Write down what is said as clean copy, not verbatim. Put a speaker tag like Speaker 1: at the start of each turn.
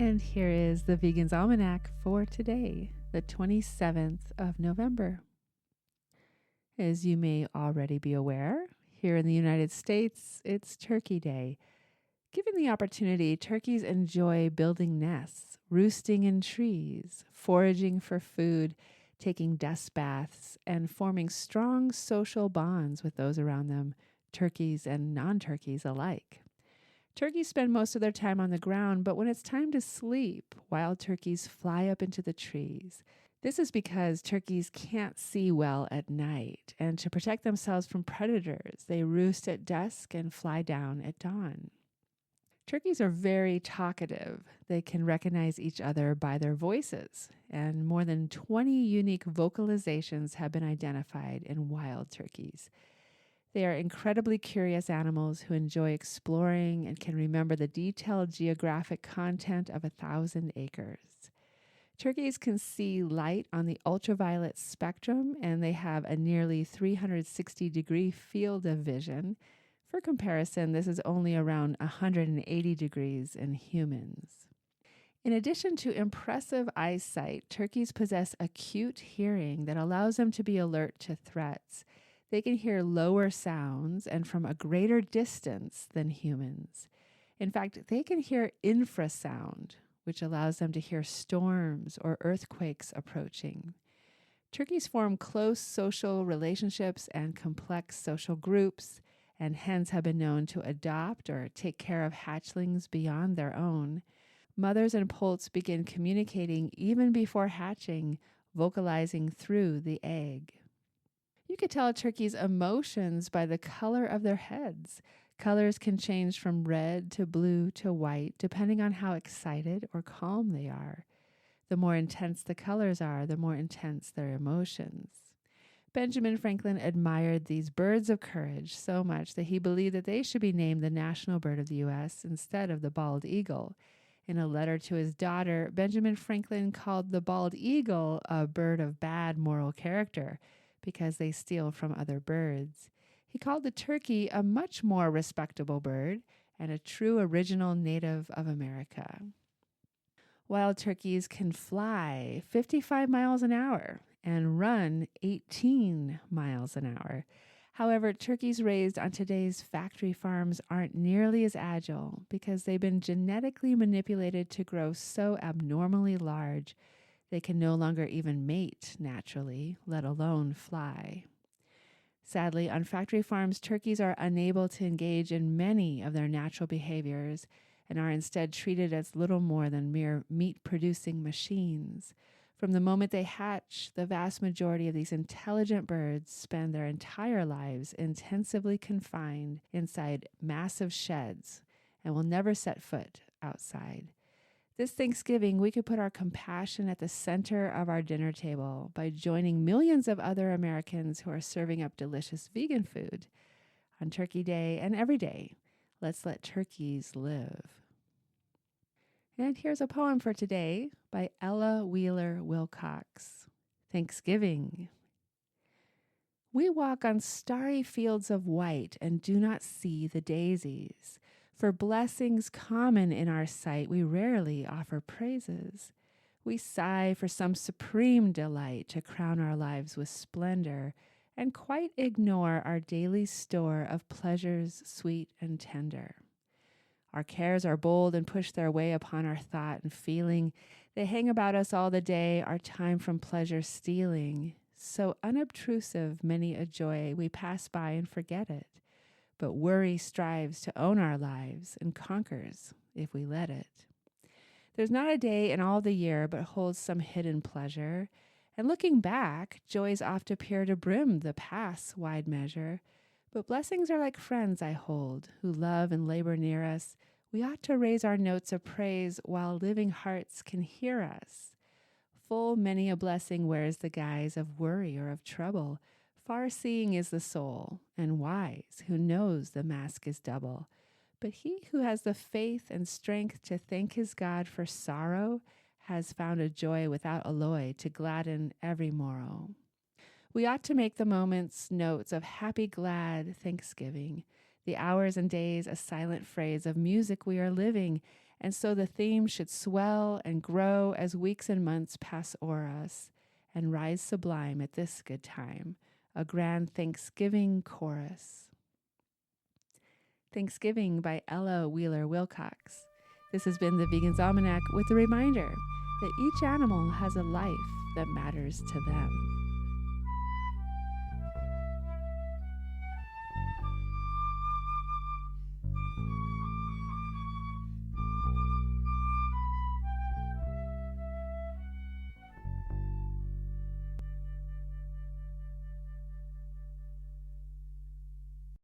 Speaker 1: And here is the Vegan's Almanac for today, the 27th of November. As you may already be aware, here in the United States, it's Turkey Day. Given the opportunity, turkeys enjoy building nests, roosting in trees, foraging for food, taking dust baths, and forming strong social bonds with those around them, turkeys and non-turkeys alike. Turkeys spend most of their time on the ground, but when it's time to sleep, wild turkeys fly up into the trees. This is because turkeys can't see well at night, and to protect themselves from predators, they roost at dusk and fly down at dawn. Turkeys are very talkative. They can recognize each other by their voices, and more than 20 unique vocalizations have been identified in wild turkeys. They are incredibly curious animals who enjoy exploring and can remember the detailed geographic content of 1,000 acres. Turkeys can see light on the ultraviolet spectrum, and they have a nearly 360-degree field of vision. For comparison, this is only around 180 degrees in humans. In addition to impressive eyesight, turkeys possess acute hearing that allows them to be alert to threats. They can hear lower sounds and from a greater distance than humans. In fact, they can hear infrasound, which allows them to hear storms or earthquakes approaching. Turkeys form close social relationships and complex social groups, and hens have been known to adopt or take care of hatchlings beyond their own. Mothers and poults begin communicating even before hatching, vocalizing through the egg. You could tell a turkey's emotions by the color of their heads. Colors can change from red to blue to white, depending on how excited or calm they are. The more intense the colors are, the more intense their emotions. Benjamin Franklin admired these birds of courage so much that he believed that they should be named the national bird of the U.S. instead of the bald eagle. In a letter to his daughter, Benjamin Franklin called the bald eagle a bird of bad moral character, because they steal from other birds. He called the turkey a much more respectable bird and a true original native of America. Wild turkeys can fly 55 miles an hour and run 18 miles an hour. However, turkeys raised on today's factory farms aren't nearly as agile because they've been genetically manipulated to grow so abnormally large they can no longer even mate naturally, let alone fly. Sadly, on factory farms, turkeys are unable to engage in many of their natural behaviors and are instead treated as little more than mere meat-producing machines. From the moment they hatch, the vast majority of these intelligent birds spend their entire lives intensively confined inside massive sheds and will never set foot outside. This Thanksgiving, we could put our compassion at the center of our dinner table by joining millions of other Americans who are serving up delicious vegan food. On Turkey Day and every day, let's let turkeys live. And here's a poem for today by Ella Wheeler Wilcox. Thanksgiving. We walk on starry fields of white and do not see the daisies. For blessings common in our sight, we rarely offer praises. We sigh for some supreme delight to crown our lives with splendor and quite ignore our daily store of pleasures sweet and tender. Our cares are bold and push their way upon our thought and feeling. They hang about us all the day, our time from pleasure stealing. So unobtrusive many a joy, we pass by and forget it. But worry strives to own our lives and conquers if we let it. There's not a day in all the year but holds some hidden pleasure. And looking back, joys oft appear to brim the past's wide measure. But blessings are like friends I hold, who love and labor near us. We ought to raise our notes of praise while living hearts can hear us. Full many a blessing wears the guise of worry or of trouble. Far-seeing is the soul, and wise, who knows the mask is double. But he who has the faith and strength to thank his God for sorrow has found a joy without alloy to gladden every morrow. We ought to make the moments notes of happy, glad Thanksgiving, the hours and days a silent phrase of music we are living, And so the theme should swell and grow as weeks and months pass o'er us and rise sublime at this good time, a grand Thanksgiving chorus. Thanksgiving by Ella Wheeler Wilcox. This has been the Vegan's Almanac with a reminder that each animal has a life that matters to them.